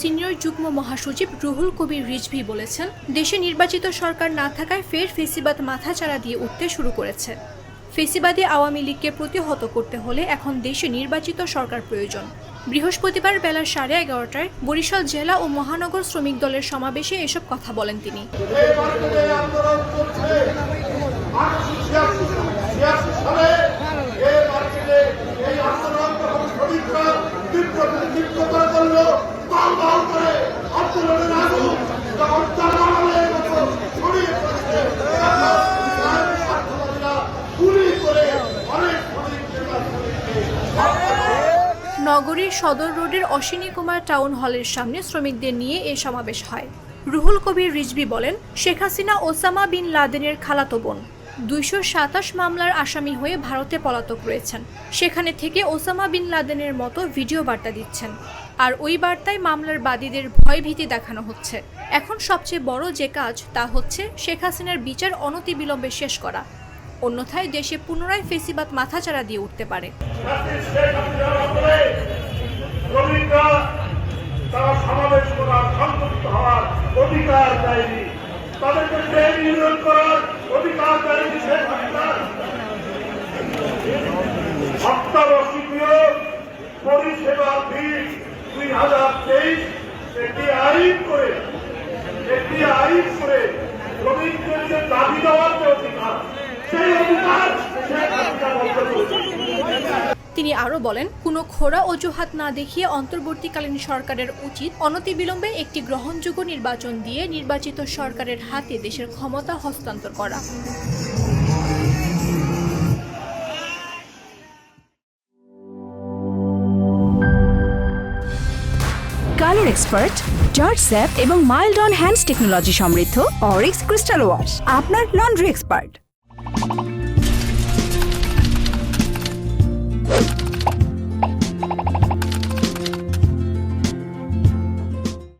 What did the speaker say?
Senior যুগ্ম মহাসচিব রুহুল কবির রিজভী বলেছেন, দেশে নির্বাচিত সরকার না থাকায় ফের ফেসিবাদ মাথাচাড়া দিয়ে উঠতে শুরু করেছে। ফেসিবাদী আওয়ামী লীগকে প্রতিহত করতে হলে এখন দেশে নির্বাচিত সরকার প্রয়োজন। বৃহস্পতিবার বেলা 11:30টায় বরিশাল জেলা ও মহানগর শ্রমিক দলের সমাবেশে এসব কথা বলেন তিনি। নগরীর সদর রোডের অশ্বিনী কুমার টাউন হলের সামনে শ্রমিকদের নিয়ে এ সমাবেশ হয়। রুহুল কবির রিজভী বলেন, শেখ হাসিনা ওসামা বিন লাদেনের খালাতো বোন 227 মামলার আসামি হয়ে ভারতে পলাতক রয়েছেন। সেখানে থেকে ওসামা বিন লাদেনের মতো ভিডিও বার্তা দিচ্ছেন, আর ওই বার্তায় মামলার বাদীদের ভয়ভীতি দেখানো হচ্ছে। এখন সবচেয়ে বড় যে কাজ তা হচ্ছে শেখ হাসিনার বিচার অনতিবিলম্বে শেষ করা, অন্যথায় দেশে পুনরায় ফেসিবাদ মাথাচাড়া দিয়ে উঠতে পারে। তারা সমাবেশ করার, সংযুক্ত হওয়ার অধিকার দেয়নি, তাদেরকে ট্রেড ইউনিয়ন করার অধিকার দেয়নি। শেখ হাসিনার অত্যাবশ্যকীয় পরিষেবা বিল 2023 একটি আইন করে শ্রমিকদের যে দাবি দেওয়ার যে অধিকার, সেই অধিকার শেখ হাসিনা বন্ধ করেছে। তিনি আরও বলেন, কোনো খোড়া অজুহাত না দেখিয়ে অন্তর্বর্তীকালীন সরকারের উচিত অনতিবিলম্বে একটি গ্রহণযোগ্য নির্বাচন দিয়ে নির্বাচিত সরকারের হাতে দেশের ক্ষমতা হস্তান্তর করা। কালার এক্সপার্ট, জর্জ স্যাপ এবং মাইল্ড অন হ্যান্ডস টেকনোলজি সমৃদ্ধ অরিক্স ক্রিস্টাল ওয়াশ আপনার লন্ড্রি এক্সপার্ট।